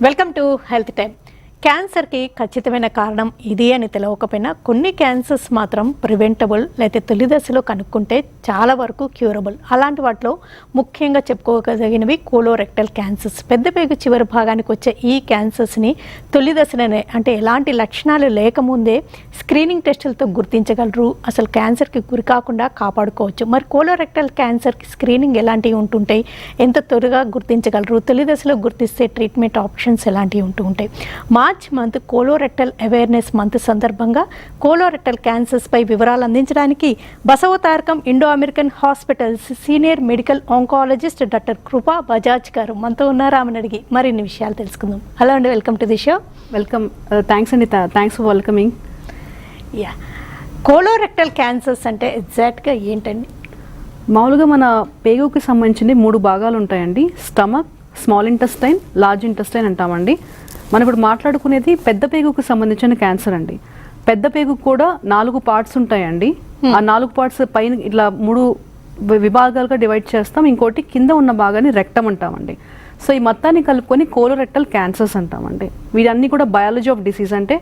Welcome to health time. క్యాన్సర్కి ఖచ్చితమైన కారణం ఇది అని తెలవకపోయినా కొన్ని క్యాన్సర్స్ మాత్రం ప్రివెంటబుల్ లేకపోతే తొలి దశలో కనుక్కుంటే చాలా వరకు క్యూరబుల్. అలాంటి వాటిలో ముఖ్యంగా చెప్పుకోగలిగినవి కోలోరెక్టల్ క్యాన్సర్స్. పెద్ద పేగు చివరి భాగానికి వచ్చే ఈ క్యాన్సర్స్ని తొలి దశలోనే అంటే ఎలాంటి లక్షణాలు లేకముందే స్క్రీనింగ్ టెస్టులతో గుర్తించగలరు. అసలు క్యాన్సర్కి గురి కాకుండా కాపాడుకోవచ్చు. మరి కోలోరెక్టల్ క్యాన్సర్కి స్క్రీనింగ్ ఎలాంటివి ఉంటుంటాయి, ఎంత త్వరగా గుర్తించగలరు, తొలి దశలో గుర్తిస్తే ట్రీట్మెంట్ ఆప్షన్స్ ఎలాంటివి ఉంటూ ఉంటాయి. March month colorectal awareness month సందర్భంగా కోలోరెక్టల్ క్యాన్సర్స్ పై వివరాలు అందించడానికి Basavatarakam Indo American hospitals senior medical oncologist doctor కృపా బజాజ్ గారు మనతో ఉన్నారు. ఆమెను అడిగి మరిన్ని విషయాలు తెలుసుకుందాం. హలో అండి, welcome to the show. Welcome. Thanks అండి, thanks for welcoming. Colorectal cancers అంటే ఎగ్జాక్ట్గా ఏంటండి? మామూలుగా మన పేగుకి సంబంధించిన 3 భాగాలు ఉంటాయండి. Stomach, small intestine, large intestine అంటామండి. మనం ఇప్పుడు మాట్లాడుకునేది పెద్ద పేగుకు సంబంధించిన క్యాన్సర్ అండి. పెద్ద పేగుకు కూడా 4 పార్ట్స్ ఉంటాయండి. ఆ 4 పార్ట్స్ పైన ఇట్లా 3 విభాగాలుగా డివైడ్ చేస్తాం. ఇంకోటి కింద ఉన్న భాగాన్ని రెక్టమ్ అంటామండి. సో ఈ మొత్తాన్ని కలుపుకొని కోలోరెక్టల్ క్యాన్సర్స్ అంటామండి. వీటన్నీ కూడా బయాలజీ ఆఫ్ డిసీజ్ అంటే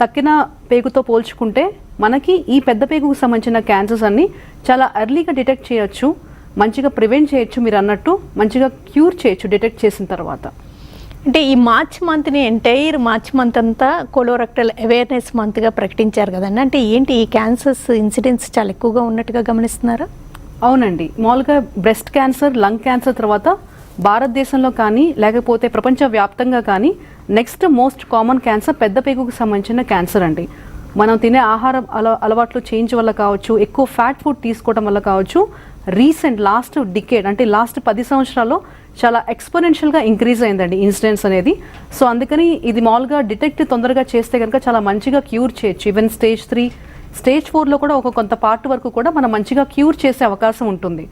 తక్కిన పేగుతో పోల్చుకుంటే మనకి ఈ పెద్ద పేగుకు సంబంధించిన క్యాన్సర్స్ అన్ని చాలా ఎర్లీగా డిటెక్ట్ చేయొచ్చు, మంచిగా ప్రివెంట్ చేయొచ్చు, మీరు అన్నట్టు మంచిగా క్యూర్ చేయొచ్చు డిటెక్ట్ చేసిన తర్వాత. అంటే ఈ మార్చ్ మంత్ని ఎంటైర్ మార్చ్ మంత్ అంతా కోలోరెక్టల్ అవేర్నెస్ మంత్గా ప్రకటించారు కదండి. అంటే ఏంటి ఈ క్యాన్సర్స్ ఇన్సిడెన్స్ చాలా ఎక్కువగా ఉన్నట్టుగా గమనిస్తున్నారా? అవునండి. మామూలుగా బ్రెస్ట్ క్యాన్సర్, లంగ్ క్యాన్సర్ తర్వాత భారతదేశంలో కానీ లేకపోతే ప్రపంచవ్యాప్తంగా కానీ నెక్స్ట్ మోస్ట్ కామన్ క్యాన్సర్ పెద్ద పేగుకు సంబంధించిన క్యాన్సర్ అండి. మనం తినే ఆహార అలవాట్లు చేంజ్ వల్ల కావచ్చు, ఎక్కువ ఫ్యాట్ ఫుడ్ తీసుకోవడం వల్ల కావచ్చు, లాస్ట్ డికేడ్ అంటే లాస్ట్ 10 సంవత్సరాల్లో చాలా ఎక్స్పోనెన్షియల్గా ఇంక్రీజ్ అయిందండి ఇన్సిడెన్స్ అనేది. సో అందుకని ఇది మామూలుగా డిటెక్ట్ తొందరగా చేస్తే కనుక చాలా మంచిగా క్యూర్ చేయొచ్చు. ఈవెన్ స్టేజ్ 3, స్టేజ్ 4లో కూడా ఒక కొంత పార్ట్ వరకు కూడా మనం మంచిగా క్యూర్ చేసే అవకాశం ఉంటుంది.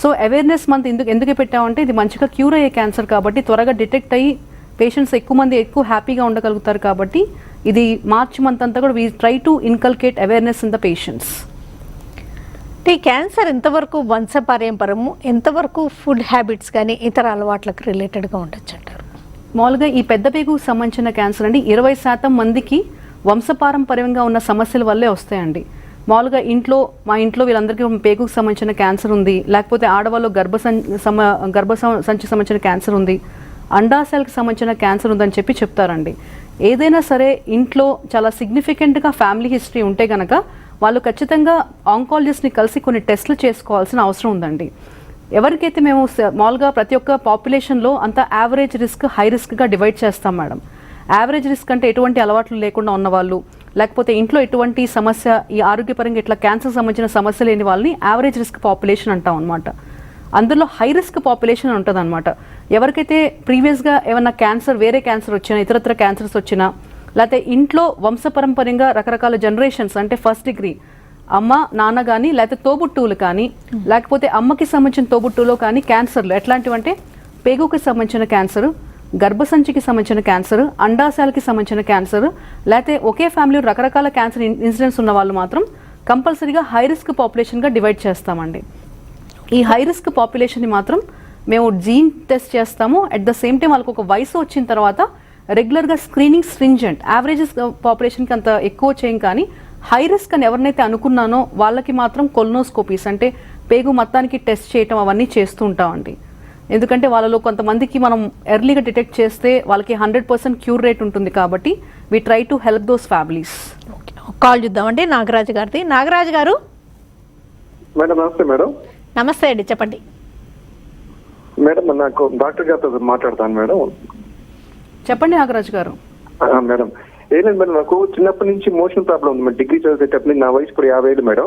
సో అవేర్నెస్ మంత్ ఎందుకు పెట్టామంటే ఇది మంచిగా క్యూర్ అయ్యే క్యాన్సర్ కాబట్టి త్వరగా డిటెక్ట్ అయ్యి పేషెంట్స్ ఎక్కువ హ్యాపీగా ఉండగలుగుతారు కాబట్టి ఇది మార్చ్ మంత్ అంతా కూడా we try to inculcate awareness in the patients. ఈ క్యాన్సర్ ఎంతవరకు వంశపారంపరము, ఎంతవరకు ఫుడ్ హ్యాబిట్స్ కానీ ఇతర అలవాట్లకు రిలేటెడ్గా ఉండొచ్చు అంటారు? మామూలుగా ఈ పెద్ద పేగుకు సంబంధించిన క్యాన్సర్ అండి 20% మందికి వంశపారంపర్యంగా ఉన్న సమస్యల వల్లే వస్తాయండి. మామూలుగా మా ఇంట్లో వీళ్ళందరికీ పేగుకు సంబంధించిన క్యాన్సర్ ఉంది, లేకపోతే ఆడవాళ్ళు గర్భసంచి సంబంధించిన క్యాన్సర్ ఉంది, అండాశయాలకు సంబంధించిన క్యాన్సర్ ఉందని చెప్తారండి. ఏదైనా సరే ఇంట్లో చాలా సిగ్నిఫికెంట్గా ఫ్యామిలీ హిస్టరీ ఉంటే కనుక వాళ్ళు ఖచ్చితంగా ఆంకాలజిస్ట్ని కలిసి కొన్ని టెస్టులు చేసుకోవాల్సిన అవసరం ఉందండి. ఎవరికైతే మేము మామూలుగా ప్రతి ఒక్క పాపులేషన్లో అంతా యావరేజ్ రిస్క్, హై రిస్క్గా డివైడ్ చేస్తాం మేడం. యావరేజ్ రిస్క్ అంటే ఎటువంటి అలవాట్లు లేకుండా ఉన్నవాళ్ళు, లేకపోతే ఇంట్లో ఎటువంటి సమస్య ఈ ఆరోగ్యపరంగా ఇట్లా క్యాన్సర్ సంబంధించిన సమస్య లేని వాళ్ళని యావరేజ్ రిస్క్ పాపులేషన్ అంటాం అనమాట. అందులో హై రిస్క్ పాపులేషన్ ఉంటుంది అనమాట. ఎవరికైతే ప్రీవియస్గా ఏమన్నా వేరే క్యాన్సర్ వచ్చినా, ఇతరత్ర క్యాన్సర్స్ వచ్చినా, లేకపోతే ఇంట్లో వంశపరంపరంగా రకరకాల జనరేషన్స్ అంటే ఫస్ట్ డిగ్రీ అమ్మ నాన్న కానీ, లేకపోతే తోబుట్టువులు కానీ, లేకపోతే అమ్మకి సంబంధించిన తోబుట్టువులో కానీ క్యాన్సర్లు ఎట్లాంటివంటే పేగుకి సంబంధించిన క్యాన్సర్, గర్భసంచికి సంబంధించిన క్యాన్సర్, అండాశయాలకి సంబంధించిన క్యాన్సర్, లేకపోతే ఒకే ఫ్యామిలీ రకరకాల క్యాన్సర్ ఇన్సిడెంట్స్ ఉన్న వాళ్ళు మాత్రం కంపల్సరీగా హై రిస్క్ పాపులేషన్గా డివైడ్ చేస్తామండి. ఈ హై రిస్క్ పాపులేషన్ని మాత్రం మేము జీన్ టెస్ట్ చేస్తాము. అట్ ద సేమ్ టైం వాళ్ళకి ఒక వయసు వచ్చిన తర్వాత రెగ్యులర్గా స్క్రీనింగ్ స్ట్రింజెంట్, యావరేజెస్ పాపులేషన్కి అంత ఎక్కువ చేయం కానీ హై రిస్క్ అని ఎవరినైతే అనుకున్నానో వాళ్ళకి మాత్రం కొలనోస్కోపీస్ అంటే పేగు మొత్తానికి టెస్ట్ చేయటం అవన్నీ చేస్తూ ఉంటామండి. ఎందుకంటే వాళ్ళలో కొంతమందికి మనం ఎర్లీగా డిటెక్ట్ చేస్తే వాళ్ళకి 100% క్యూర్ రేట్ ఉంటుంది కాబట్టి we try to help those families. Call చూద్దామండి నాగరాజు గారిది. నాగరాజు గారు. మేడం నమస్తే. మేడం నమస్తే అండి, చెప్పండి. మేడం నాకు డాక్టర్ గారితో మాట్లాడతాను. మేడం చెప్పండి నాగరాజు గారు. మేడం ఏం లేదు మేడం, నాకు చిన్నప్పటి నుంచి మోషన్ ప్రాబ్లం ఉంది. డిగ్రీ చదివేటప్పుడు నా వయసు ఇప్పుడు 50 ఏళ్ళు మేడం.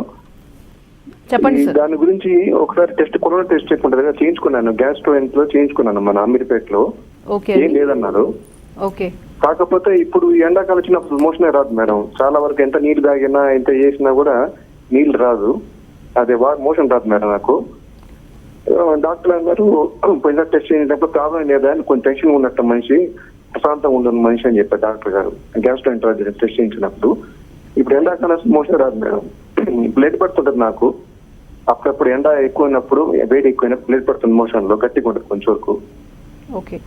చెప్పండి. దాని గురించి ఒకసారి కరోనా టెస్ట్ చేయకుండా చేయించుకున్నాను, గ్యాస్ట్రోఎంటర్లో చేయించుకున్నాను మన అమీర్పేటలో. ఏం లేదన్నారు. ఓకే. కాకపోతే ఇప్పుడు ఎండాకాలం వచ్చినప్పుడు మోషన్ రాదు మేడం. చాలా వరకు ఎంత నీళ్ళు తాగినా ఎంత చేసినా కూడా నీళ్ళు రాదు, అదే మోషన్ రాదు మేడం. నాకు డాక్టర్ అన్నారు పోయిన టెస్ట్ చేసినప్పుడు ప్రాబ్లం లేదా అని కొంచెం టెన్షన్ ఉన్నట్టు మనిషి, ప్రశాంతంగా ఉండని మనిషి అని చెప్పారు డాక్టర్ గారు గ్యాస్ట్రోఎంటరాలజీ టెస్ట్ చేయించినప్పుడు. ఇప్పుడు ఎండాకాలం మోషన్ రాదు మేడం, బ్లడ్ పడుతుంటది నాకు. అప్పుడప్పుడు ఎండ ఎక్కువైనప్పుడు వేడి ఎక్కువైనప్పుడు బ్లడ్ పడుతుంది మోషన్లో, గట్టిగా ఉంటుంది కొంచెం వరకు. ఓకే.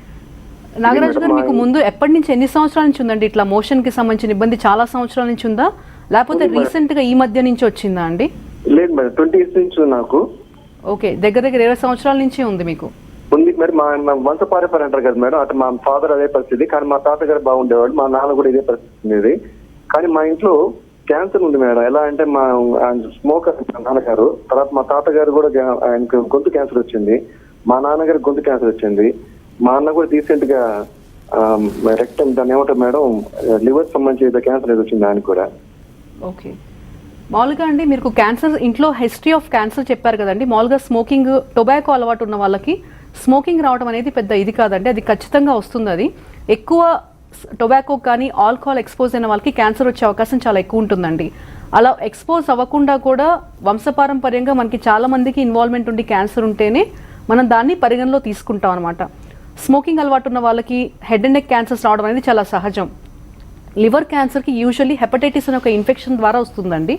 నాగరాజు గారు మీకు ముందు ఎప్పటి నుంచి ఎన్ని సంవత్సరాల నుంచి ఉందండి ఇట్లా మోషన్ కి సంబంధించిన ఇబ్బంది? చాలా సంవత్సరాల నుంచి ఉందా లేకపోతే రీసెంట్ గా ఈ మధ్య నుంచి వచ్చిందా అండి? లేదు మేడం, 20 years నుంచి నాకు. ఓకే, దగ్గర 20 సంవత్సరాల నుంచి ఉంది మీకు. ఉంది మరి. మా వంశపారంపర్యం అంటారు కదా మేడం, అటు మా ఫాదర్ అదే పరిస్థితి, కానీ మా తాతగారు బాగుండేవాడు, మా నాన్న కూడా ఇదే పరిస్థితి ఉండేది. కానీ మా ఇంట్లో క్యాన్సర్ ఉంది మేడం. ఎలా అంటే మా స్మోకర్ నాన్నగారు, తర్వాత మా తాతగారు కూడా ఆయనకు గొంతు క్యాన్సర్ వచ్చింది, మా నాన్నగారు గొంతు క్యాన్సర్ వచ్చింది, మా అన్న కూడా రీసెంట్ గా రెక్టమ్ దాన్ని ఏమంటారు మేడం, లివర్ సంబంధించి క్యాన్సర్ ఏదో వచ్చింది ఆయన కూడా. ఓకే, మామూలుగా అండి మీకు క్యాన్సర్ ఇంట్లో హిస్టరీ ఆఫ్ క్యాన్సర్ చెప్పారు కదండి. మామూలుగా స్మోకింగ్, టొబాకో అలవాటు ఉన్న వాళ్ళకి స్మోకింగ్ రావడం అనేది పెద్ద ఇది కాదండి, అది ఖచ్చితంగా వస్తుంది. అది ఎక్కువ టొబాకో కానీ ఆల్కహాల్ ఎక్స్పోజ్ అయిన వాళ్ళకి క్యాన్సర్ వచ్చే అవకాశం చాలా ఎక్కువ ఉంటుందండి. అలా ఎక్స్పోజ్ అవ్వకుండా కూడా వంశపారంపర్యంగా మనకి చాలా మందికి ఇన్వాల్వ్మెంట్ ఉండి క్యాన్సర్ ఉంటేనే మనం దాన్ని పరిగణలో తీసుకుంటాం అనమాట. స్మోకింగ్ అలవాటు ఉన్న వాళ్ళకి హెడ్ అండ్ నెక్ క్యాన్సర్స్ రావడం అనేది చాలా సహజం. లివర్ క్యాన్సర్కి యూజువల్లీ హెపటైటిస్ అనే ఒక ఇన్ఫెక్షన్ ద్వారా వస్తుందండి.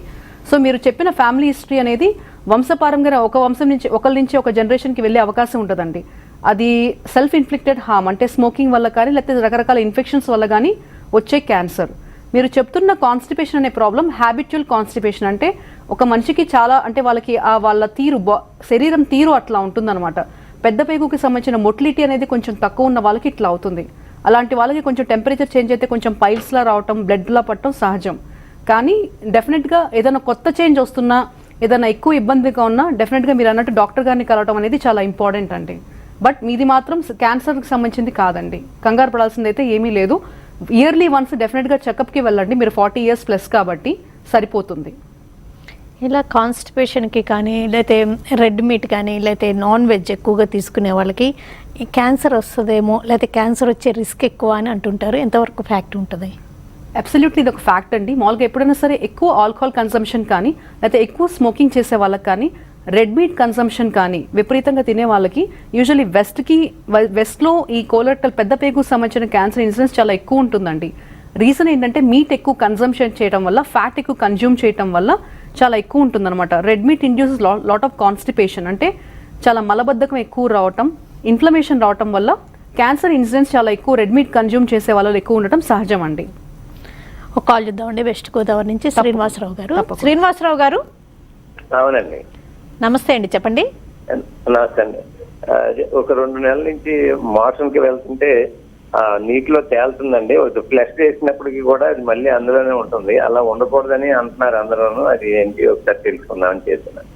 సో మీరు చెప్పిన ఫ్యామిలీ హిస్టరీ అనేది వంశపారంగా ఒక వంశం నుంచి ఒకరి నుంచి ఒక జనరేషన్కి వెళ్ళే అవకాశం ఉంటుందండి. అది సెల్ఫ్ ఇన్ఫ్లిక్టెడ్ హార్మ్ అంటే స్మోకింగ్ వల్ల కానీ లేకపోతే రకరకాల ఇన్ఫెక్షన్స్ వల్ల కానీ వచ్చే క్యాన్సర్. మీరు చెప్తున్న కాన్స్టిపేషన్ అనే ప్రాబ్లం హ్యాబిచువల్ కాన్స్టిపేషన్, అంటే ఒక మనిషికి చాలా అంటే వాళ్ళకి వాళ్ళ తీరు శరీరం తీరు అట్లా ఉంటుందన్నమాట. పెద్ద పేగుకి సంబంధించిన మొటిలిటీ అనేది కొంచెం తక్కువ ఉన్న వాళ్ళకి ఇట్లా అవుతుంది. అలాంటి వాళ్ళకి కొంచెం టెంపరేచర్ చేంజ్ అయితే కొంచెం పైల్స్లా రావటం, బ్లడ్లా పట్టడం సహజం. కానీ డెఫినెట్గా ఏదైనా కొత్త చేంజ్ వస్తున్నా, ఏదైనా ఎక్కువ ఇబ్బందిగా ఉన్నా డెఫినెట్గా మీరు అన్నట్టు డాక్టర్ గారిని కలవడం అనేది చాలా ఇంపార్టెంట్ అండి. బట్ మీది మాత్రం క్యాన్సర్కి సంబంధించింది కాదండి, కంగారు పడాల్సింది అయితే ఏమీ లేదు. ఇయర్లీ వన్స్ డెఫినెట్గా చెకప్కి వెళ్ళండి. మీరు 40 years ప్లస్ కాబట్టి సరిపోతుంది. ఇలా కాన్స్టిపేషన్కి కానీ లేకపోతే రెడ్ మీట్ కానీ లేకపోతే నాన్ వెజ్ ఎక్కువగా తీసుకునే వాళ్ళకి ఈ క్యాన్సర్ వస్తుందేమో లేకపోతే క్యాన్సర్ వచ్చే రిస్క్ ఎక్కువ అని అంటుంటారు. ఎంతవరకు ఫ్యాక్ట్ ఉంటుంది? అబ్సల్యూట్లీ ఇది ఒక ఫ్యాక్ట్ అండి. మామూలుగా ఎప్పుడైనా సరే ఎక్కువ ఆల్కహాల్ కన్సంప్షన్ కానీ లేకపోతే ఎక్కువ స్మోకింగ్ చేసే వాళ్ళకి కానీ రెడ్ మీట్ కన్సంప్షన్ కానీ విపరీతంగా తినే వాళ్ళకి యూజువల్లీ వెస్ట్లో ఈ కోలరెక్టల్ పెద్ద పేగుకు సంబంధించిన క్యాన్సర్ ఇన్సిడెన్స్ చాలా ఎక్కువ ఉంటుందండి. రీజన్ ఏంటంటే మీట్ ఎక్కువ కన్సంప్షన్ చేయడం వల్ల, ఫ్యాట్ ఎక్కువ కన్జ్యూమ్ చేయడం వల్ల చాలా ఎక్కువ ఉంటుందన్నమాట. Red meat induces lot of constipation, అంటే చాలా మలబద్ధకం ఎక్కువ రావటం, ఇన్ఫ్లమేషన్ రావటం వల్ల క్యాన్సర్ ఇన్సిడెన్స్ చాలా ఎక్కువ రెడ్ మీట్ కన్జ్యూమ్ చేసే వాళ్ళు ఎక్కువ ఉండటం సహజం అండి. ఒక కాల్ చూద్దామండి. వెస్ట్ గోదావరి నుంచి శ్రీనివాసరావు గారు. శ్రీనివాసరావు గారు. అవునండి, నమస్తే అండి, చెప్పండి. నమస్తే అండి. ఒక 2 నెలల నుంచి మోషన్కి వెళ్తుంటే నీటిలో తేలుతుందండి. ఫ్లష్ చేసినప్పటికీ కూడా అది మళ్ళీ అందులోనే ఉంటుంది. అలా ఉండకూడదని అంటున్నారు అందరూ. అది ఏంటి ఒకసారి తెలుసుకుందామని చేస్తున్నాను.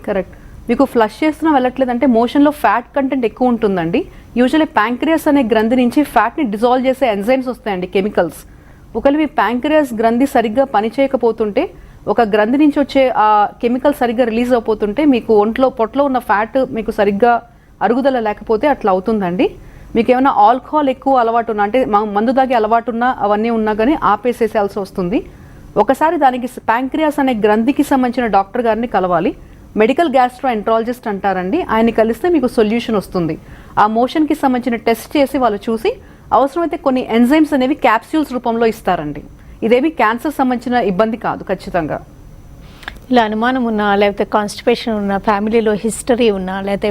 కరెక్ట్. మీకు ఫ్లష్ చేస్తున్నా వెళ్ళట్లేదు అంటే మోషన్లో ఫ్యాట్ కంటెంట్ ఎక్కువ ఉంటుందండి. యూజువల్లీ ప్యాంక్రియాస్ అనే గ్రంథి నుంచి ఫ్యాట్ని డిజాల్వ్ చేసే ఎంజైమ్స్ వస్తాయండి, కెమికల్స్. ఒకవేళ మీ ప్యాంక్రియాస్ గ్రంథి సరిగ్గా పనిచేయకపోతుంటే, ఒక గ్రంథి నుంచి వచ్చే ఆ కెమికల్ సరిగ్గా రిలీజ్ అయిపోతుంటే మీకు పొట్టలో ఉన్న ఫ్యాట్ మీకు సరిగ్గా అరుగుదల లేకపోతే అట్లా అవుతుందండి. మీకు ఏమైనా ఆల్కహాల్ ఎక్కువ అలవాటు ఉన్నా, అంటే మందు దాగే అలవాటు ఉన్నా, అవన్నీ ఉన్నా కానీ ఆపేసేసాల్సి వస్తుంది. ఒకసారి దానికి ప్యాంక్రియాస్ అనే గ్రంథికి సంబంధించిన డాక్టర్ గారిని కలవాలి. మెడికల్ గ్యాస్ట్రోఎంట్రాలజిస్ట్ అంటారండి. ఆయన్ని కలిస్తే మీకు సొల్యూషన్ వస్తుంది. ఆ మోషన్కి సంబంధించిన టెస్ట్ చేసి వాళ్ళు చూసి అవసరమైతే కొన్ని ఎంజైమ్స్ అనేవి క్యాప్సూల్స్ రూపంలో ఇస్తారండి. ఇదేమి క్యాన్సర్ సంబంధించిన ఇబ్బంది కాదు ఖచ్చితంగా. ఇలా అనుమానం ఉన్నా లేకపోతే కాన్స్టిపేషన్ ఉన్న, ఫ్యామిలీలో హిస్టరీ ఉన్నా, లేకపోతే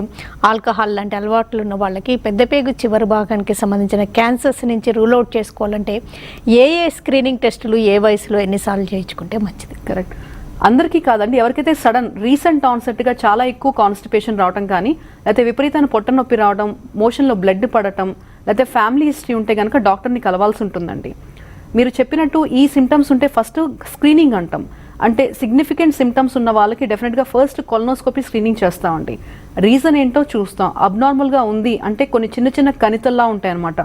ఆల్కహాల్ లాంటి అలవాట్లు ఉన్న వాళ్ళకి పెద్ద పేగు చివరి భాగానికి సంబంధించిన క్యాన్సర్స్ నుంచి రూల్ అవుట్ చేసుకోవాలంటే ఏ స్క్రీనింగ్ టెస్టులు ఏ వయసులో ఎన్నిసార్లు చేయించుకుంటే మంచిది? కరెక్ట్. అందరికీ కాదండి, ఎవరికైతే సడన్ రీసెంట్ ఆన్సెట్గా చాలా ఎక్కువ కాన్స్టిపేషన్ రావడం కానీ, లేకపోతే విపరీతమైన పొట్ట నొప్పి రావడం, మోషన్లో బ్లడ్ పడటం, లేకపోతే ఫ్యామిలీ హిస్టరీ ఉంటే కనుక డాక్టర్ని కలవాల్సి ఉంటుందండి. మీరు చెప్పినట్టు ఈ సిమ్టమ్స్ ఉంటే ఫస్ట్ స్క్రీనింగ్ అంటాం. అంటే సిగ్నిఫికెంట్ సిమ్టమ్స్ ఉన్న వాళ్ళకి డెఫినెట్గా ఫస్ట్ కొలనోస్కోపీ స్క్రీనింగ్ చేస్తామండి. రీజన్ ఏంటో చూస్తాం. అబ్నార్మల్గా ఉంది అంటే కొన్ని చిన్న చిన్న కణితల్లా ఉంటాయి అన్నమాట,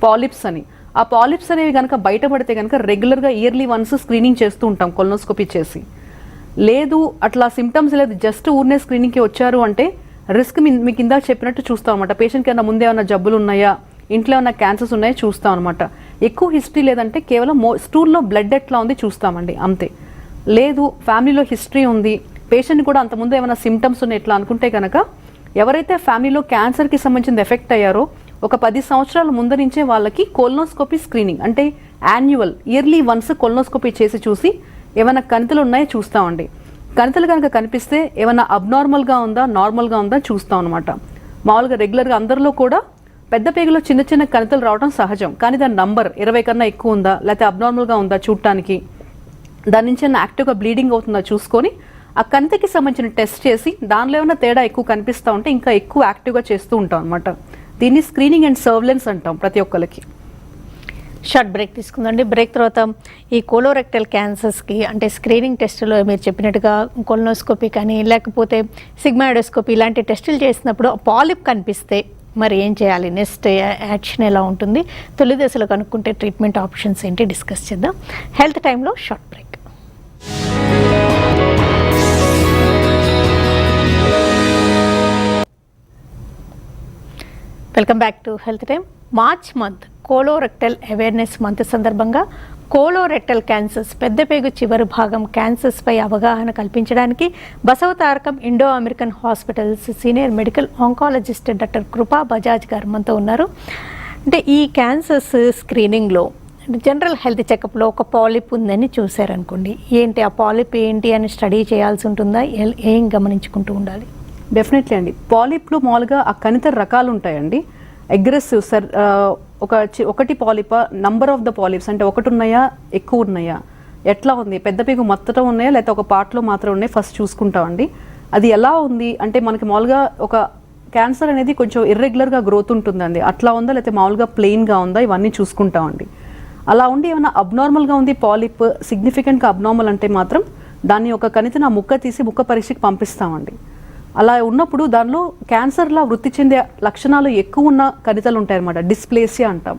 పాలిప్స్ అని. ఆ పాలిప్స్ అనేవి కనుక బయటపడితే కనుక రెగ్యులర్గా ఇయర్లీ వన్స్ స్క్రీనింగ్ చేస్తూ ఉంటాం కొలనోస్కోపీ చేసి. లేదు అట్లా సిమ్టమ్స్ లేదు, జస్ట్ ఊరినే స్క్రీనింగ్కి వచ్చారు అంటే రిస్క్ మీకు ఇందాక చెప్పినట్టు చూస్తాం అనమాట. పేషెంట్కి ఏమైనా ముందే ఏమైనా జబ్బులు ఉన్నాయా, ఇంట్లో ఏమైనా క్యాన్సర్స్ ఉన్నాయా చూస్తాం అనమాట. ఎక్కువ హిస్టరీ లేదంటే కేవలం స్టూల్లో బ్లడ్ ఎట్లా ఉంది చూస్తామండి, అంతే. లేదు ఫ్యామిలీలో హిస్టరీ ఉంది, పేషెంట్ కూడా అంతకుముందు ఏమైనా సిమ్టమ్స్ ఉన్నాయి ఎట్లా అనుకుంటే కనుక, ఎవరైతే ఫ్యామిలీలో క్యాన్సర్కి సంబంధించిన ఎఫెక్ట్ అయ్యారో ఒక 10 సంవత్సరాల ముందు నుంచే వాళ్ళకి కొలనోస్కోపీ స్క్రీనింగ్ అంటే యాన్యువల్ ఇయర్లీ వన్స్ కొలనోస్కోపీ చేసి చూసి ఏమైనా కణితులు ఉన్నాయో చూస్తామండి. కణితులు కనుక కనిపిస్తే ఏమైనా అబ్నార్మల్గా ఉందా నార్మల్గా ఉందా చూస్తాం అనమాట. మామూలుగా రెగ్యులర్గా అందరిలో కూడా పెద్ద పేగులో చిన్న చిన్న కణితలు రావడం సహజం, కానీ దాని నంబర్ 20 కన్నా ఎక్కువ ఉందా లేకపోతే అబ్నార్మల్గా ఉందా చూడటానికి, దాని నుంచి యాక్టివ్గా బ్లీడింగ్ అవుతుందా చూసుకొని ఆ కణితకి సంబంధించిన టెస్ట్ చేసి దానిలో ఏమైనా తేడా ఎక్కువ కనిపిస్తూ ఉంటే ఇంకా ఎక్కువ యాక్టివ్గా చేస్తూ ఉంటాం అనమాట. దీన్ని స్క్రీనింగ్ అండ్ సర్వేలెన్స్ అంటాం ప్రతి ఒక్కరికి. Short break తీసుకుందండి. బ్రేక్ తర్వాత ఈ కోలోరెక్టల్ క్యాన్సర్స్కి అంటే స్క్రీనింగ్ టెస్టులో మీరు చెప్పినట్టుగా కొలనోస్కోపీ కానీ లేకపోతే సిగ్మాయిడోస్కోపీ ఇలాంటి టెస్టులు చేసినప్పుడు పాలిప్ కనిపిస్తే మరి ఏం చేయాలి, నెక్స్ట్ యాక్షన్ ఎలా ఉంటుంది, తొలి దశలో కనుక్కుంటే ట్రీట్మెంట్ ఆప్షన్స్ ఏంటి డిస్కస్ చేద్దాం. హెల్త్ టైంలో short break. Welcome back to health time. March month colorectal awareness month సందర్భంగా కోలోరెక్టల్ క్యాన్సర్స్ పెద్దపేగు చివరి భాగం క్యాన్సర్స్పై అవగాహన కల్పించడానికి Basavatarakam Indo American hospitals senior medical oncologist doctor కృపా బజాజ్ గారు మనతో ఉన్నారు. అంటే ఈ క్యాన్సర్స్ స్క్రీనింగ్లో జనరల్ హెల్త్ చెకప్లో ఒక పాలిప్ ఉందని చూశారనుకోండి, ఏంటి ఆ పాలిప్ ఏంటి అని స్టడీ చేయాల్సి ఉంటుందా, ఏం గమనించుకుంటూ ఉండాలి? డెఫినెట్లీ అండి. పాలిప్లో మామూలుగా ఆ కణిత రకాలు ఉంటాయండి. అగ్రెసివ్ ఒకటి పాలిపా, నంబర్ ఆఫ్ ద పాలిప్స్ అంటే ఒకటి ఉన్నాయా ఎక్కువ ఉన్నాయా, ఎట్లా ఉంది, పెద్ద పేగు మొత్తం ఉన్నాయా లేకపోతే ఒక పార్ట్లో మాత్రం ఉన్నాయి ఫస్ట్ చూసుకుంటామండి. అది ఎలా ఉంది అంటే మనకి మామూలుగా ఒక క్యాన్సర్ అనేది కొంచెం ఇర్రెగ్యులర్గా గ్రోత్ ఉంటుందండి, అట్లా ఉందా లేకపోతే మామూలుగా ప్లెయిన్గా ఉందా, ఇవన్నీ చూసుకుంటామండి. అలా ఉండి ఏమైనా అబ్నార్మల్గా ఉంది పాలిప్, సిగ్నిఫికెంట్గా అబ్నార్మల్ అంటే మాత్రం దాన్ని ఒక కణితిని ఆ ముక్క తీసి ముక్క పరీక్షకి పంపిస్తామండి. అలా ఉన్నప్పుడు దానిలో క్యాన్సర్లా వృద్ధి చెందే లక్షణాలు ఎక్కువ ఉన్న కణితలు ఉంటాయన్నమాట, డిస్ప్లేసియా అంటాం.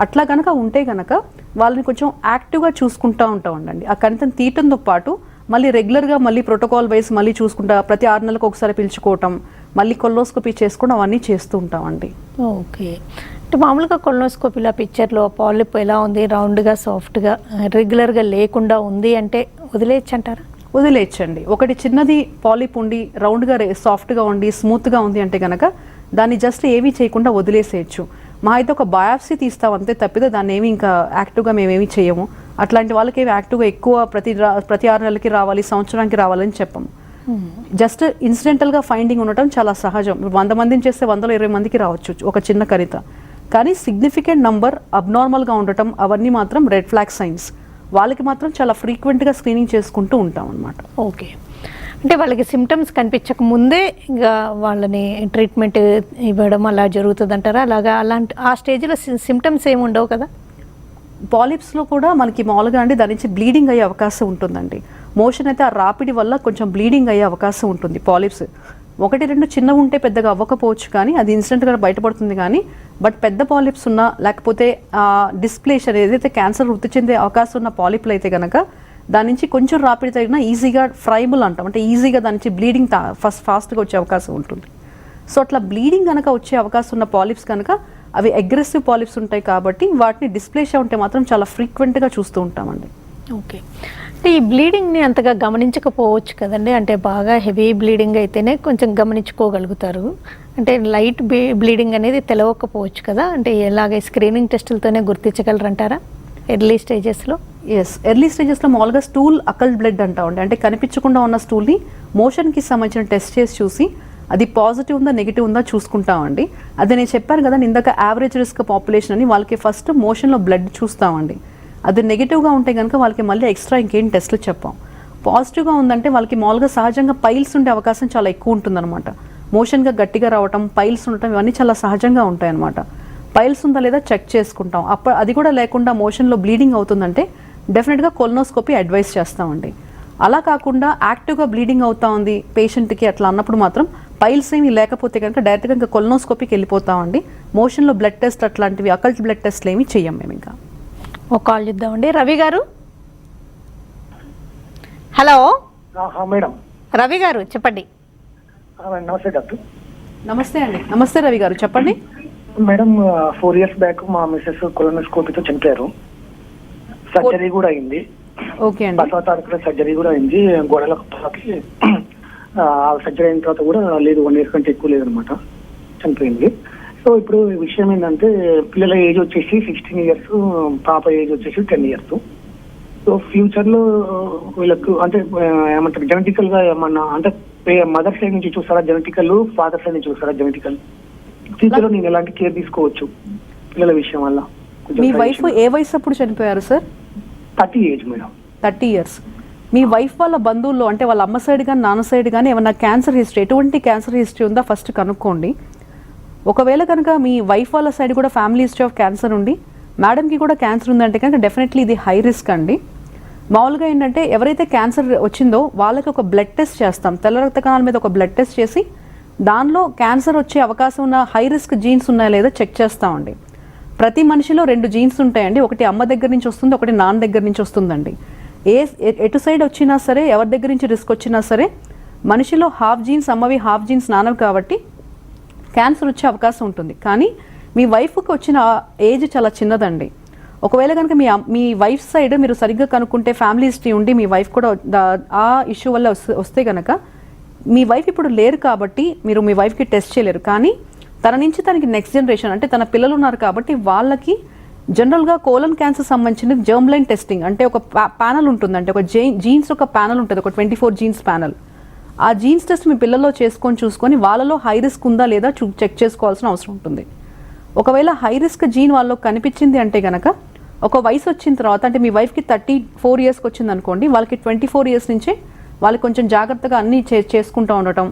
అట్లా కనుక ఉంటే కనుక వాళ్ళని కొంచెం యాక్టివ్గా చూసుకుంటూ ఉంటామండి. ఆ కణితను తీయటంతో పాటు మళ్ళీ రెగ్యులర్గా మళ్ళీ ప్రోటోకాల్ వైజ్ మళ్ళీ చూసుకుంటా, ప్రతి 6 నెలలకు ఒకసారి పిలుచుకోవటం, మళ్ళీ కొల్నోస్కోపీ చేసుకోవడం అవన్నీ చేస్తూ ఉంటామండి. ఓకే. అంటే మామూలుగా కొల్నోస్కోపీలో పిక్చర్లో పాలిప్ ఎలా ఉంది, రౌండ్గా సాఫ్ట్గా రెగ్యులర్గా లేకుండా ఉంది అంటే వదిలేయచ్చు అంటారా? వదిలేయచ్చండి. ఒకటి చిన్నది పాలిప్ ఉండి రౌండ్గా సాఫ్ట్గా ఉండి స్మూత్గా ఉంది అంటే కనుక దాన్ని జస్ట్ ఏమీ చేయకుండా వదిలేసేయచ్చు. మా అయితే ఒక బయాప్సీ తీస్తాం అంతే తప్పితే దాన్ని ఏమి ఇంకా యాక్టివ్గా మేమేమి చేయము. అట్లాంటి వాళ్ళకి ఏమి యాక్టివ్గా ఎక్కువ ప్రతి 6 నెలలకి రావాలి, సంవత్సరానికి రావాలని చెప్పము. జస్ట్ ఇన్సిడెంటల్గా ఫైండింగ్ ఉండటం చాలా సహజం. 100 మందిని చేస్తే 120 మందికి రావచ్చు ఒక చిన్న కణిత. కానీ సిగ్నిఫికెంట్ నంబర్ అబ్నార్మల్గా ఉండటం అవన్నీ మాత్రం రెడ్ ఫ్లాగ్ సైన్స్. వాళ్ళకి మాత్రం చాలా ఫ్రీక్వెంట్గా స్క్రీనింగ్ చేసుకుంటూ ఉంటాం అన్నమాట. ఓకే. అంటే వాళ్ళకి సిమ్టమ్స్ కనిపించక ముందే ఇంకా వాళ్ళని ట్రీట్మెంట్ ఇవ్వడం అలా జరుగుతుంది అంటారా? అలాంటి ఆ స్టేజ్లో సిమ్టమ్స్ ఏమి ఉండవు కదా? పాలిప్స్లో కూడా మనకి మామూలుగా అండి దాని నుంచి బ్లీడింగ్ అయ్యే అవకాశం ఉంటుందండి. మోషన్ అయితే ఆ రాపిడి వల్ల కొంచెం బ్లీడింగ్ అయ్యే అవకాశం ఉంటుంది. పాలిప్స్ 1-2 చిన్నగా ఉంటే పెద్దగా అవ్వకపోవచ్చు, కానీ అది ఇన్స్టెంట్గా బయటపడుతుంది. కానీ బట్ పెద్ద పాలిప్స్ ఉన్నా లేకపోతే డిస్ప్లేషన్ ఏదైతే క్యాన్సర్ వృద్ధి చెందే అవకాశం ఉన్న పాలిప్లు అయితే కనుక దాని నుంచి కొంచెం రాపిడి తగిన ఈజీగా ఫ్రైబుల్ అంటాం, అంటే ఈజీగా దాని నుంచి బ్లీడింగ్ ఫాస్ట్గా వచ్చే అవకాశం ఉంటుంది. సో అట్లా బ్లీడింగ్ కనుక వచ్చే అవకాశం ఉన్న పాలిప్స్ కనుక అవి అగ్రెసివ్ పాలిప్స్ ఉంటాయి కాబట్టి వాటిని డిస్ప్లేషియా ఉంటే మాత్రం చాలా ఫ్రీక్వెంట్గా చూస్తూ ఉంటామండి. ఓకే. అంటే ఈ బ్లీడింగ్ని అంతగా గమనించకపోవచ్చు కదండి, అంటే బాగా హెవీ బ్లీడింగ్ అయితేనే కొంచెం గమనించుకోగలుగుతారు, అంటే లైట్ బ్లీడింగ్ అనేది తెలవకపోవచ్చు కదా, అంటే ఎలాగే స్క్రీనింగ్ టెస్టులతోనే గుర్తించగలరంటారా ఎర్లీ స్టేజెస్లో? ఎస్, ఎర్లీ స్టేజెస్లో మామూలుగా స్టూల్ అకల్ట్ బ్లడ్ అంటామండి, అంటే కనిపించకుండా ఉన్న స్టూల్ని మోషన్కి సంబంధించిన టెస్ట్ చేసి చూసి అది పాజిటివ్ ఉందా నెగిటివ్ ఉందా చూసుకుంటామండి. అదే నేను చెప్పాను కదా ఇందాక యావరేజ్ రిస్క్ పాపులేషన్ అని, వాళ్ళకి ఫస్ట్ మోషన్లో బ్లడ్ చూస్తామండి. అది నెగిటివ్గా ఉంటే కనుక వాళ్ళకి మళ్ళీ ఎక్స్ట్రా ఇంకేం టెస్ట్లు చెప్పాం. పాజిటివ్గా ఉందంటే వాళ్ళకి మామూలుగా సహజంగా పైల్స్ ఉండే అవకాశం చాలా ఎక్కువ ఉంటుందన్నమాట. మోషన్గా గట్టిగా రావటం, పైల్స్ ఉండటం ఇవన్నీ చాలా సహజంగా ఉంటాయన్నమాట. పైల్స్ ఉందా లేదా చెక్ చేసుకుంటాం. అది కూడా లేకుండా మోషన్లో బ్లీడింగ్ అవుతుందంటే డెఫినెట్గా కొల్నోస్కోపీ అడ్వైస్ చేస్తామండి. అలా కాకుండా యాక్టివ్గా బ్లీడింగ్ అవుతా ఉంది పేషెంట్కి అట్లా అన్నప్పుడు మాత్రం పైల్స్ ఏమి లేకపోతే కనుక డైరెక్ట్గా ఇంకా కొల్నోస్కోపీకి వెళ్ళిపోతామండి. మోషన్లో బ్లడ్ టెస్ట్ అట్లాంటివి అకల్ట్ బ్లడ్ టెస్ట్లు ఏమి చెయ్యం మేము. ఇంకా ఒక కాల్ ఇద్దామండి. రవి గారు, హలో మేడం. రవి గారు చెప్పండి. నమస్తే డాక్టర్. నమస్తే అండి. నమస్తే రవి గారు చెప్పండి. మేడం 4 years బ్యాక్ మా మిస్సెస్ కొలనోస్కోపీతో చనిపోయారు. సర్జరీ కూడా అయింది. ఓకే అండి. బసవతారకలో సర్జరీ కూడా అయింది. గోడలకి సర్జరీ అయిన తర్వాత కూడా లేదు, 1 year కంటే ఎక్కువ లేదనమాట, చనిపోయింది. సో ఇప్పుడు విషయం ఏంటంటే పిల్లల ఏజ్ వచ్చేసి 16 years, పాప ఏజ్ వచ్చేసి 10 years. సో ఫ్యూచర్ లో వీళ్ళకు అంటే ఏమంటారు జెనెటికల్ గా ఏమన్నా అంటే మదర్ సైడ్ నుంచి చూస్తారా జెనెటికల్, ఫాదర్ సైడ్ నుంచి చూస్తారా జెనెటికల్? ఫ్యూచర్ లో నేను ఎలాంటి కేర్ తీసుకోవచ్చు పిల్లల విషయం వల్ల? మీ వైఫ్ ఏ వయసు అప్పుడు చనిపోయారు సార్? 30 age madam. 30 ఇయర్స్. మీ వైఫ్ వాళ్ళ బంధువుల్లో అంటే వాళ్ళ అమ్మ సైడ్ కానీ నాన్న సైడ్ కానీ ఏమన్నా క్యాన్సర్ హిస్టరీ, ఎటువంటి క్యాన్సర్ హిస్టరీ ఉందా ఫస్ట్ కనుక్కోండి. ఒకవేళ కనుక మీ వైఫ్ వాళ్ళ సైడ్ కూడా ఫ్యామిలీ హిస్టరీ ఆఫ్ క్యాన్సర్ ఉండి మేడంకి కూడా క్యాన్సర్ ఉందంటే కనుక డెఫినెట్లీ ఇది హై రిస్క్ అండి. మామూలుగా ఏంటంటే ఎవరైతే క్యాన్సర్ వచ్చిందో వాళ్ళకి ఒక బ్లడ్ టెస్ట్ చేస్తాం, తెల్ల రక్త కణాల మీద ఒక బ్లడ్ టెస్ట్ చేసి దానిలో క్యాన్సర్ వచ్చే అవకాశం ఉన్న హై రిస్క్ జీన్స్ ఉన్నాయో లేదో చెక్ చేస్తామండి. ప్రతి మనిషిలో 2 జీన్స్ ఉంటాయండి, ఒకటి అమ్మ దగ్గర నుంచి వస్తుంది, ఒకటి నాన్న దగ్గర నుంచి వస్తుందండి. ఎటు సైడ్ వచ్చినా సరే, ఎవరి దగ్గర నుంచి రిస్క్ వచ్చినా సరే మనిషిలో హాఫ్ జీన్స్ అమ్మవి, హాఫ్ జీన్స్ నాన్నవి కాబట్టి క్యాన్సర్ వచ్చే అవకాశం ఉంటుంది. కానీ మీ వైఫ్కి వచ్చిన ఏజ్ చాలా చిన్నదండి. ఒకవేళ కనుక మీ వైఫ్ సైడ్ మీరు సరిగ్గా కనుక్కుంటే ఫ్యామిలీ హిస్టరీ ఉండి మీ వైఫ్ కూడా ఆ ఇష్యూ వల్ల వస్తే కనుక మీ వైఫ్ ఇప్పుడు లేరు కాబట్టి మీరు మీ వైఫ్కి టెస్ట్ చేయలేరు. కానీ తన నుంచి తనకి నెక్స్ట్ జనరేషన్ అంటే తన పిల్లలు ఉన్నారు కాబట్టి వాళ్ళకి జనరల్గా కోలన్ క్యాన్సర్ సంబంధించిన జర్మ్ లైన్ టెస్టింగ్ అంటే ఒక ప్యానల్ ఉంటుంది, అంటే ఒక జీన్స్ ఒక ప్యానల్ ఉంటుంది, ఒక 24 జీన్స్ ప్యానల్. ఆ జీన్స్ టెస్ట్ మీ పిల్లల్లో చూసుకొని వాళ్ళలో హై రిస్క్ ఉందా లేదా చెక్ చేసుకోవాల్సిన అవసరం ఉంటుంది. ఒకవేళ హై రిస్క్ జీన్ వాళ్ళలో కనిపించింది అంటే కనుక ఒక వయసు వచ్చిన తర్వాత అంటే మీ వైఫ్కి 34 ఇయర్స్కి వచ్చింది అనుకోండి, వాళ్ళకి 24 ఇయర్స్ నుంచే వాళ్ళకి కొంచెం జాగ్రత్తగా అన్నీ చేసుకుంటూ ఉండటం,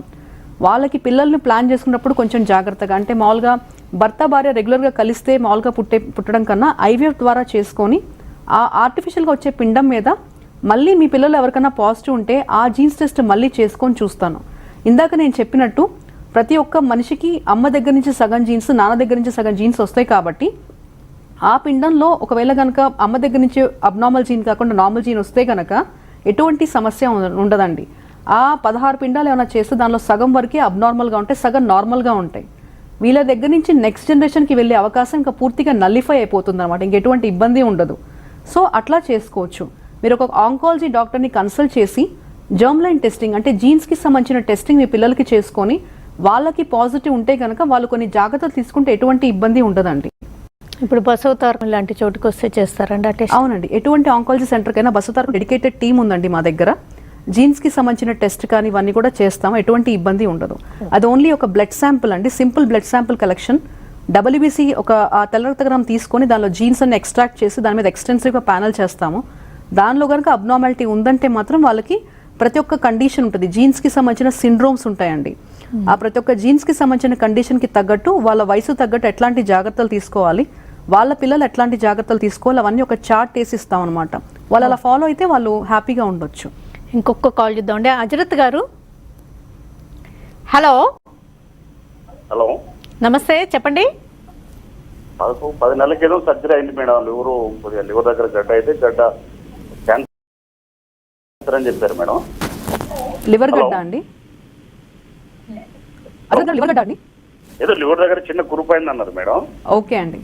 వాళ్ళకి పిల్లల్ని ప్లాన్ చేసుకున్నప్పుడు కొంచెం జాగ్రత్తగా అంటే మామూలుగా భర్త భార్య రెగ్యులర్గా కలిస్తే మామూలుగా పుట్టడం కన్నా ఐవీఎఫ్ ద్వారా చేసుకొని ఆ ఆర్టిఫిషియల్గా వచ్చే పిండం మీద మళ్ళీ మీ పిల్లలు ఎవరికైనా పాజిటివ్ ఉంటే ఆ జీన్స్ టెస్ట్ మళ్ళీ చేసుకొని చూస్తాను. ఇందాక నేను చెప్పినట్టు ప్రతి ఒక్క మనిషికి అమ్మ దగ్గర నుంచి సగం జీన్స్, నాన్న దగ్గర నుంచి సగం జీన్స్ వస్తాయి కాబట్టి ఆ పిండంలో ఒకవేళ కనుక అమ్మ దగ్గర నుంచి అబ్నార్మల్ జీన్ కాకుండా నార్మల్ జీన్ వస్తే కనుక ఎటువంటి సమస్య ఉండదండి. ఆ 16 పిండాలు ఏమైనా చేస్తే దానిలో సగం వరకే అబ్నార్మల్గా ఉంటాయి, సగం నార్మల్గా ఉంటాయి. వీళ్ళ దగ్గర నుంచి నెక్స్ట్ జనరేషన్కి వెళ్ళే అవకాశం ఇంకా పూర్తిగా నల్లిఫై అయిపోతుంది అనమాట, ఇంకెటువంటి ఇబ్బంది ఉండదు. సో అట్లా చేసుకోవచ్చు. మీరు ఒక ఆంకాలజీ డాక్టర్ని కన్సల్ట్ చేసి జర్మ్ లైన్ టెస్టింగ్ అంటే జీన్స్కి సంబంధించిన టెస్టింగ్ మీ పిల్లలకి చేసుకొని వాళ్ళకి పాజిటివ్ ఉంటే కనుక వాళ్ళు కొన్ని జాగ్రత్తలు తీసుకుంటే ఎటువంటి ఇబ్బంది ఉండదండి. ఇప్పుడు బసవతారం లాంటి చోటుకు వస్తే చేస్తారండి ఆ టెస్ట్? అవునండి, ఎటువంటి ఆంకాలజీ సెంటర్కైనా బసవతారం డెడికేటెడ్ టీమ్ ఉందండి మా దగ్గర. జీన్స్కి సంబంధించిన టెస్ట్ కానీ ఇవన్నీ కూడా చేస్తాము, ఎటువంటి ఇబ్బంది ఉండదు. అది ఓన్లీ ఒక బ్లడ్ శాంపుల్ అండి, simple blood sample collection. WBC ఒక తెల్ల రక్త కణం తీసుకొని దానిలో జీన్స్ అన్ని ఎక్స్ట్రాక్ట్ చేసి దాని మీద ఎక్స్టెన్సివ్గా ప్యానల్ చేస్తాము. దానిలో కనుక అబ్నార్మాలిటీ ఉందంటే మాత్రం వాళ్ళకి ప్రతి ఒక్క కండిషన్ ఉంటుంది, జీన్స్కి సంబంధించిన సిండ్రోమ్స్ ఉంటాయండి. ఆ ప్రతి ఒక్క జీన్స్కి సంబంధించిన కండిషన్కి తగ్గట్టు వాళ్ళ వయసు తగ్గట్టు ఎట్లాంటి జాగ్రత్తలు తీసుకోవాలి, వాళ్ళ పిల్లలు ఎట్లాంటి జాగ్రత్తలు తీసుకోవాలి అవన్నీ ఒక చార్ట్ వేసి ఇస్తాం అనమాట. వాళ్ళు అలా ఫాలో అయితే వాళ్ళు హ్యాపీగా ఉండొచ్చు. ఇంకొక కాల్ చూద్దామండి. అజరత్ గారు, హలో. హలో, నమస్తే, చెప్పండి. నాకు 10 నెలల క్రితం సర్జరీ అయింది మేడం. లివర్ దగ్గర గడ్డ అయితే గడ్డ క్యాన్సర్ అని చెప్పారు మేడం. లివర్ గడ్డ అండి? లివర్ గడ్డ అండి? ఏదో లివర్ దగ్గర చిన్న కురుపు అయింది అన్నారు మేడం. ఓకే అండి.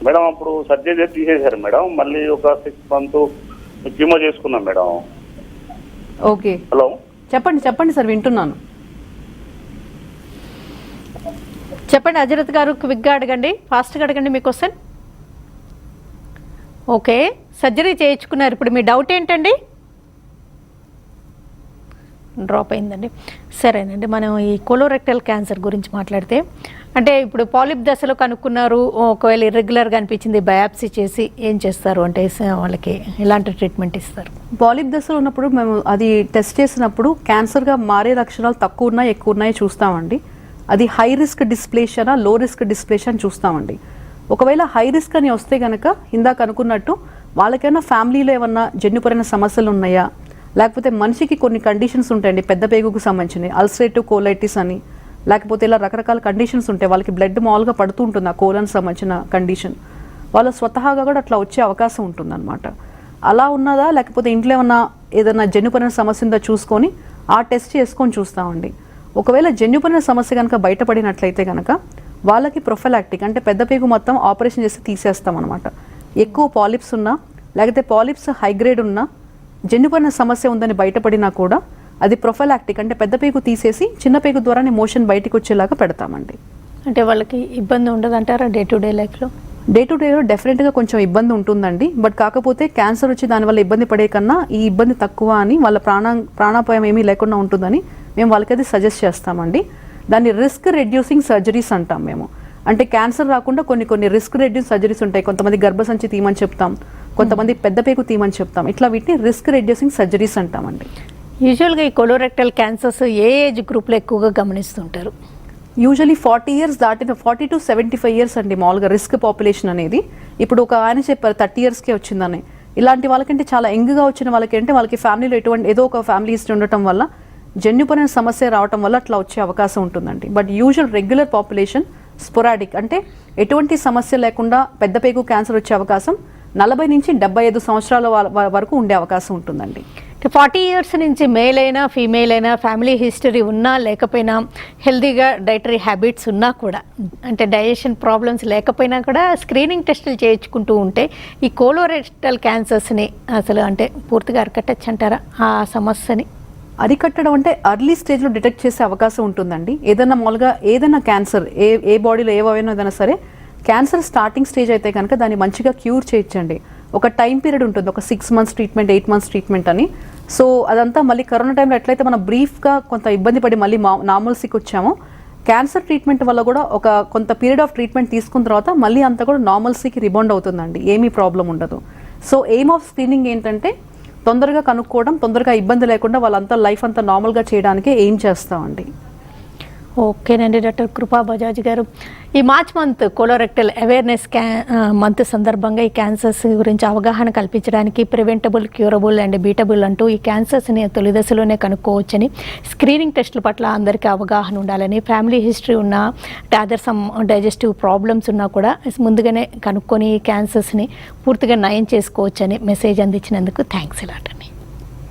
మేడం అప్పుడు సర్జరీ తీసేశారు మేడం, మళ్ళీ ఒక 6 months కీమో చేసుకున్నాం మేడం. ఓకే, హలో చెప్పండి సార్, వింటున్నాను. చెప్పండి అజరత్ గారు, క్విక్గా అడగండి, ఫాస్ట్గా అడగండి మీ క్వశ్చన్. ఓకే, సర్జరీ చేయించుకున్నారు, ఇప్పుడు మీ డౌట్ ఏంటండి? డ్రాప్ అయిందండి. సరేనండి, మనం ఈ కోలోరెక్టల్ క్యాన్సర్ గురించి మాట్లాడితే అంటే ఇప్పుడు పాలిప్ దశలో కనుక్కున్నారు, ఒకవేళ ఇర్రెగ్యులర్గా అనిపించింది బయాప్సీ చేసి ఏం చేస్తారు అంటే వాళ్ళకి ఎలాంటి ట్రీట్మెంట్ ఇస్తారు? పాలిప్ దశలో ఉన్నప్పుడు మేము అది టెస్ట్ చేసినప్పుడు క్యాన్సర్గా మారే లక్షణాలు తక్కువ ఉన్నాయి ఎక్కువ ఉన్నాయి చూస్తామండి. అది హై రిస్క్ డిస్ప్లేషనా లో రిస్క్ డిస్ప్లేషన్ చూస్తామండి. ఒకవేళ హై రిస్క్ అని వస్తే కనుక ఇందాక అనుకున్నట్టు వాళ్ళకైనా ఫ్యామిలీలో ఏమన్నా జన్యుపరమైన సమస్యలు ఉన్నాయా, లేకపోతే మనిషికి కొన్ని కండిషన్స్ ఉంటాయండి పెద్ద పేగుకు సంబంధించినవి, అల్సరేటివ్ కోలైటిస్ అని, లేకపోతే ఇలా రకరకాల కండిషన్స్ ఉంటాయి. వాళ్ళకి బ్లడ్ మామూలుగా పడుతూ ఉంటుంది ఆ కోలన్ సంబంధించిన కండిషన్, వాళ్ళ స్వతహాగా కూడా అట్లా వచ్చే అవకాశం ఉంటుంది అనమాట. అలా ఉన్నదా లేకపోతే ఇంట్లో ఏదైనా జన్యుపరమైన సమస్య ఉందా చూసుకొని ఆ టెస్ట్ చేసుకొని చూస్తామండి. ఒకవేళ జన్యుపరమైన సమస్య కనుక బయటపడినట్లయితే కనుక వాళ్ళకి ప్రొఫైలాక్టిక్ అంటే పెద్ద పేగు మొత్తం ఆపరేషన్ చేసి తీసేస్తాం అనమాట. ఎక్కువ పాలిప్స్ ఉన్నా లేకపోతే పాలిప్స్ హైగ్రేడ్ ఉన్నా జన్యుపరమైన సమస్య ఉందని బయటపడినా కూడా అది ప్రొఫైలాక్టిక్ అంటే పెద్ద పేగు తీసేసి చిన్న పేగు ద్వారానే మోషన్ బయటికి వచ్చేలాగా పెడతామండి. అంటే వాళ్ళకి ఇబ్బంది ఉండదు అంటారా డే టు డే లైఫ్లో? డే టు డేలో డెఫినెట్గా కొంచెం ఇబ్బంది ఉంటుందండి. బట్ కాకపోతే క్యాన్సర్ వచ్చి దానివల్ల ఇబ్బంది పడే కన్నా ఈ ఇబ్బంది తక్కువ అని వాళ్ళ ప్రాణాపాయం ఏమీ లేకుండా ఉంటుందని మేము వాళ్ళకి అది సజెస్ట్ చేస్తామండి. దాన్ని రిస్క్ రెడ్యూసింగ్ సర్జరీస్ అంటాం మేము. అంటే క్యాన్సర్ రాకుండా కొన్ని రిస్క్ రెడ్యూస్ సర్జరీస్ ఉంటాయి. కొంతమంది గర్భసంచి తీయమని చెప్తాం, కొంతమంది పెద్ద పేగు తీయమని చెప్తాం. ఇట్లా వీటిని రిస్క్ రెడ్యూసింగ్ సర్జరీస్ అంటామండి. యూజువల్గా ఈ కొలోరెక్టల్ క్యాన్సర్స్ ఏ ఏజ్ గ్రూప్లో ఎక్కువగా గమనిస్తుంటారు? యూజువలీ 40 years దాటిన 40 to 75 years అండి మామూలుగా రిస్క్ పాపులేషన్ అనేది. ఇప్పుడు ఒక ఆయన చెప్పారు 30 yearsకే వచ్చిందని. ఇలాంటి వాళ్ళకంటే చాలా యంగ్గా వచ్చిన వాళ్ళకి అంటే వాళ్ళకి ఫ్యామిలీలో ఏదో ఒక ఫ్యామిలీ హిస్టరీ ఉండటం వల్ల జన్యుపరమైన సమస్య రావటం వల్ల అట్లా వచ్చే అవకాశం ఉంటుందండి. But usual regular population sporadic అంటే ఎటువంటి సమస్య లేకుండా పెద్ద పేగు క్యాన్సర్ వచ్చే అవకాశం 40 నుంచి 75 సంవత్సరాల వరకు ఉండే అవకాశం ఉంటుందండి. 40 years నుంచి మేల్ అయినా ఫీమేల్ అయినా ఫ్యామిలీ హిస్టరీ ఉన్నా లేకపోయినా హెల్తీగా డైటరీ హ్యాబిట్స్ ఉన్నా కూడా అంటే డైజెషన్ ప్రాబ్లమ్స్ లేకపోయినా కూడా స్క్రీనింగ్ టెస్టులు చేయించుకుంటూ ఉంటే ఈ కోలోరెక్టల్ క్యాన్సర్స్ని అసలు అంటే పూర్తిగా అరికట్టచ్చు అంటారా? ఆ సమస్యని అరికట్టడం అంటే అర్లీ స్టేజ్లో డిటెక్ట్ చేసే అవకాశం ఉంటుందండి. ఏదైనా మామూలుగా ఏదైనా క్యాన్సర్ ఏ బాడీలో ఏదైనా సరే క్యాన్సర్ స్టార్టింగ్ స్టేజ్ అయితే కనుక దాన్ని మంచిగా క్యూర్ చేయొచ్చండి. ఒక టైం పీరియడ్ ఉంటుంది, ఒక 6 months ట్రీట్మెంట్, 8 months ట్రీట్మెంట్ అని. సో అదంతా మళ్ళీ కరోనా టైంలో ఎట్లయితే మనం బ్రీఫ్గా కొంత ఇబ్బంది పడి మళ్ళీ నార్మల్సీకి వచ్చామో క్యాన్సర్ ట్రీట్మెంట్ వల్ల కూడా ఒక కొంత పీరియడ్ ఆఫ్ ట్రీట్మెంట్ తీసుకున్న తర్వాత మళ్ళీ అంతా కూడా నార్మల్సీకి రిబౌండ్ అవుతుందండి, ఏమీ ప్రాబ్లం ఉండదు. సో ఎయిమ్ ఆఫ్ స్క్రీనింగ్ ఏంటంటే తొందరగా కనుక్కోవడం, తొందరగా ఇబ్బంది లేకుండా వాళ్ళంతా లైఫ్ అంతా నార్మల్గా చేయడానికే ఎయిమ్ చేస్తామండి. ఓకేనండి డాక్టర్ కృపా బజాజ్ గారు, ఈ March month colorectal awareness month సందర్భంగా ఈ క్యాన్సర్స్ గురించి అవగాహన కల్పించడానికి ప్రివెంటబుల్, క్యూరబుల్ అండ్ బీటబుల్ అంటూ ఈ క్యాన్సర్స్ని తొలి దశలోనే కనుక్కోవచ్చని, స్క్రీనింగ్ టెస్టుల పట్ల అందరికీ అవగాహన ఉండాలని, ఫ్యామిలీ హిస్టరీ ఉన్నా అదర్ సమ్ డైజెస్టివ్ ప్రాబ్లమ్స్ ఉన్నా కూడా ముందుగానే కనుక్కొని ఈ క్యాన్సర్స్ని పూర్తిగా నయం చేసుకోవచ్చని మెసేజ్ అందించినందుకు థ్యాంక్స్ లాట్ అండి.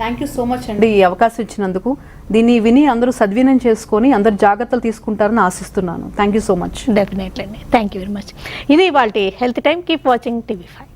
థ్యాంక్ యూ సో మచ్ అండి ఈ అవకాశం ఇచ్చినందుకు. దీన్ని విని అందరూ సద్వినియోగం చేసుకొని అందరు జాగ్రత్తలు తీసుకుంటారని ఆశిస్తున్నాను. Thank you so much. Definitely అండి, థ్యాంక్ యూ వెరీ మచ్. ఇది ఇవాల్టి health time. Keep watching TV5.